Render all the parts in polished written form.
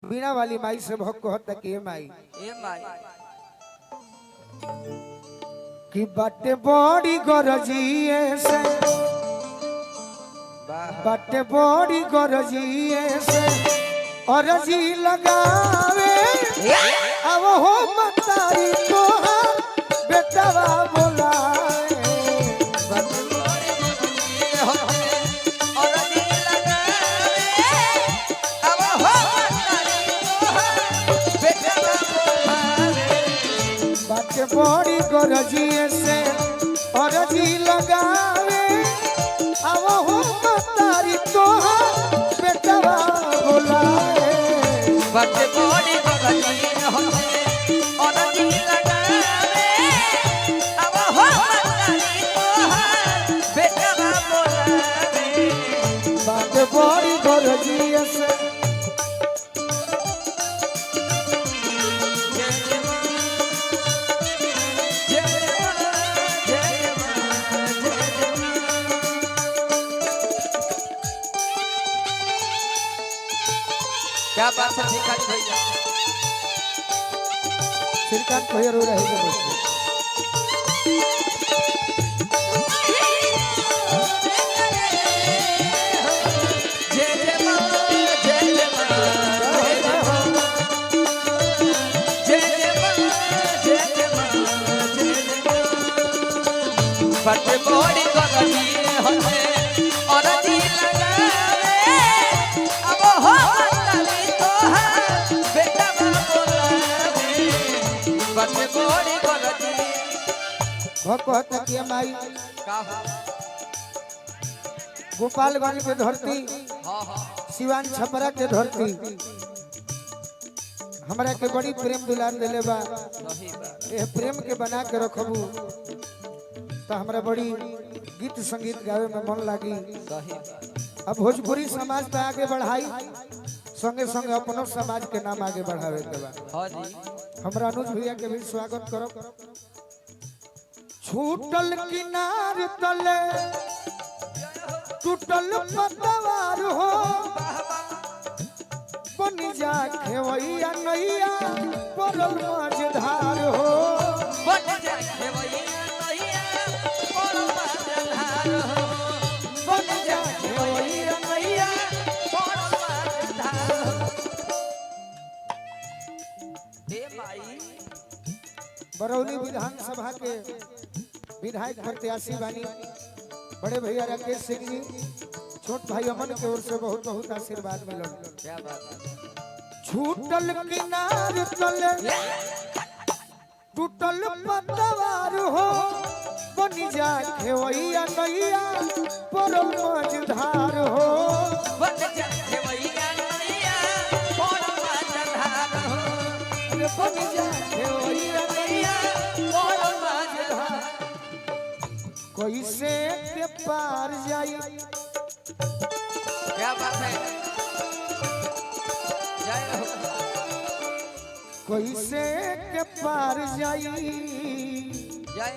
बीणा वाली माई से भक्त कहता कि माई कि बाटे बड़ी गरजिए से बाटे बड़ी गरजिए से अरजी लगावे अब हो मतारी तो बेटवा बोलाए बाटे बड़ी गरजिए से अरजी लगावे अब हो मतारी तो बेटवा बोलाए बाटे बड़ी गरजिए अरजी लगावे अब हो मतारी तो बेटवा बोलावे बाटे बड़ी गरजिए से क्या बात है श्रीकांत भैया श्रीकांत भैया रो रहे हैं बाटे बड़ी गरजिए अरजी लगावे अब हो मतारी तोहार बेटवा बोलावे बाटे बड़ी गरजिए कहता कि माई का हो गोपालगंज के धरती हां हां सिवान छपरा के धरती हमरा के बड़ी प्रेम दुलार दिले बा सही बात ए प्रेम के बना के रखबू तो हमरा बड़ी गीत संगीत गावे में मन लागी सही बात अब भोजपुरी समाज पे आगे बढ़ाई संगे संगे अपनो समाज के नाम आगे बढ़ावे के बा हां जी हमरा अनुज भैया के भी स्वागत करो छूटल किनार तले टूटल पतवार हो बन जा खेवैया नैया परल मझधार हो बन जा खेवैया नैया परल मझधार हो बन जा खेवैया नैया परल मझधार हो ए माई बरौनी विधानसभा के विधायक प्रत्याशी बानी बड़े भैया राकेश सिंह जी छोट भाई अमन की ओर से बहुत बहुत आशीर्वाद मिलल क्या बात है छूटल किनार तले टूटल पतवार हो बन जा खेवैया नैया परल मझधार हो बन जा खेवैया नैया परल मझधार हो अरे बन जा खेवैया नैया परल मझधार कैसे के पार जाई क्या बात है जय हो कैसे के पार जाई जय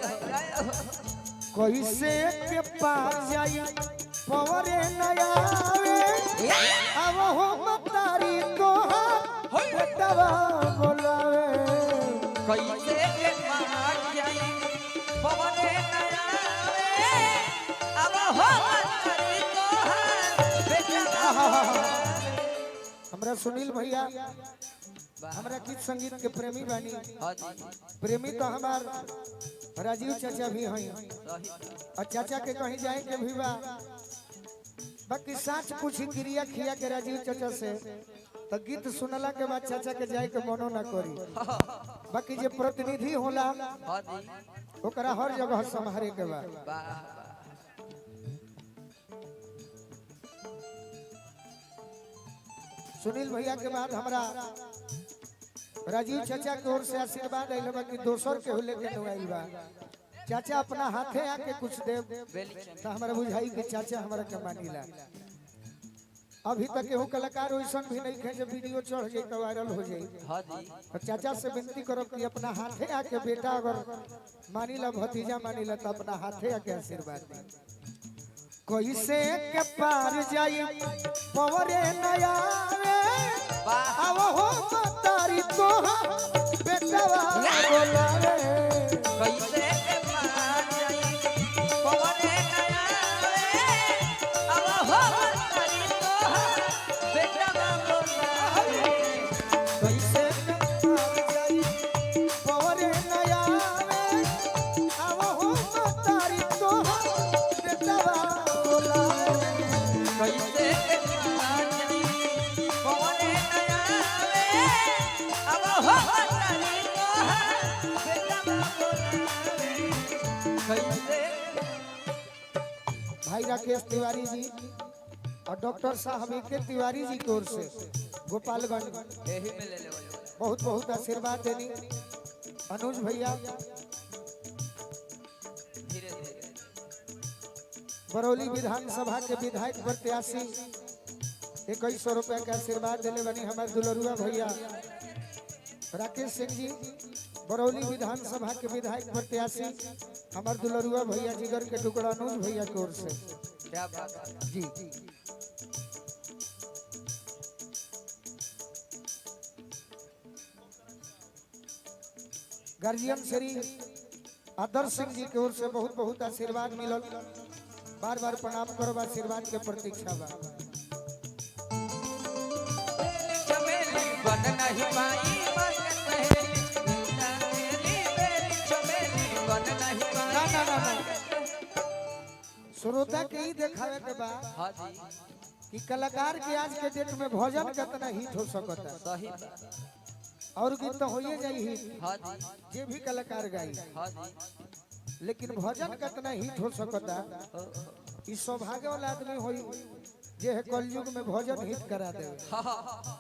हो कैसे के पार जाई पवरे नयावे अब हो मतारी तोहा बेटवा बोलावे कैसे के मार जाई पवने नयावे अब हो मतारी तोहार बेटवा हमरा सुनील भैया हमरा गीत संगीत के प्रेमी बानी हां जी प्रेमी तो हमार राजीव चाचा भी हैं सही और चाचा के कहीं जाए के भी बा बाकी साच पूछी क्रिया खिया के राजीव चाचा से तो गीत सुनला के बाद चाचा के जाए के मनो ना करी बाकी जे प्रतिनिधि होला हां जी ओकरा हर जगह संभारे के बा वाह सुनील भैया के बाद हमरा राजीव चाचा की ओर से आशीर्वाद आइल बा कि दोसर के हुले के नुआइल बा चाचा अपना हाथे आके कुछ देव तो हमरा बुझाई कि चाचा हमरा के मानिला अभी तक केहू कलाकार वैसन भी नहीं खे जो वीडियो चढ़ जाए तो वायरल हो जाए हां जी तो चाचा से विनती करो कि अपना हाथे आके बेटा अगर मानिला भतीजा मानिला तो अपना हाथे आके आशीर्वाद दे कैसे के पार जाई पवरे नया रे वाह अब हो मतारी तोहर बेटवा बोलावे कैसे के मान जाई पवने नया रे अब हो तारी तोहार बेटवा बोलावे कैसे कमाल जाई पवरे नयावे अब हो मतारी तोहर बेटवा बोलावे कैसे के मान जाई पवने नया रे अब हो तारी तोहार बेटवा बोलावे कैसे भाई राकेश तिवारी जी और डॉक्टर साहब के तिवारी जी की ओर से गोपालगंज यही में ले ले बहुत बहुत आशीर्वाद देनी अनुज भैया धीरे धीरे बरौली विधानसभा के विधायक प्रत्याशी 2100 रुपया का आशीर्वाद दिले बनी हमारे दुलरुआ भैया राकेश सिंह जी बरौली विधानसभा के विधायक प्रत्याशी हमारे दुलरुआ भैया जिगर के टुकड़ा अनुज भैया की ओर से क्या बात है जी गार्जियन श्री आदर्श सिंह जी की ओर से बहुत बहुत आशीर्वाद मिलल बार बार प्रणाम करब आशीर्वाद के प्रतीक्षा बा चमेली बन नहीं पाई मन सहेली तेरी मेरी चमेली बन नहीं पाई ना ना ना ना श्रोता के ही देखावे के बा हाँ जी कि कलाकार के आज के डेट में भजन कितना हिट हो सकता सही और गीत तो होइए जाई हिट हाँ जी जे भी कलाकार गाई हाँ जी लेकिन भजन कितना हिट हो सकता ई सौभाग्य वाला आदमी होई जे है कलयुग में भजन हिट करा दे हाँ